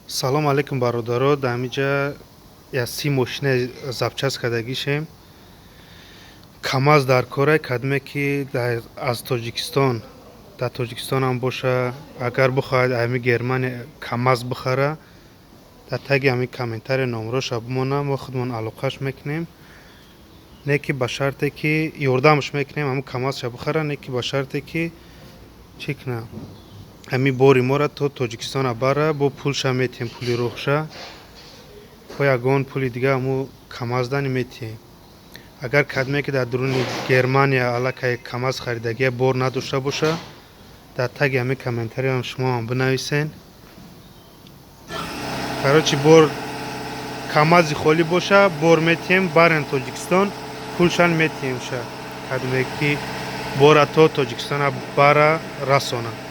салом алейкум бародаро. Дамиҷа яси мошина запчас кардагишем. Камаз даркорай кадме ки аз Точикистон, дар Точикистон ҳам боша, агар бихоҳад ами Германия камаз бихара, дар таги ами комментария номероша бимона, мо худмон алоқаш мекунем. Не ки ба шарте ки ёрдамаш мекунем ами камазша бихара, не ки ба шарте ки чӣ кунам ами бори мора то Точикистона бара, бо пулша метиҳем, пули рӯҳша, бо ягон пули дига аму камаздани метиҳем. Агар кадме ки дар дуруни Германия аллакай камаз харидагия бор надошта боша, дар таги ами комментариям шумо ҳам бинависен. Короче, бор камази холӣ боша, бор метиҳем, барен Точикистон, пулшан метиҳемша, кадме ки бора то Точикистона бара расона.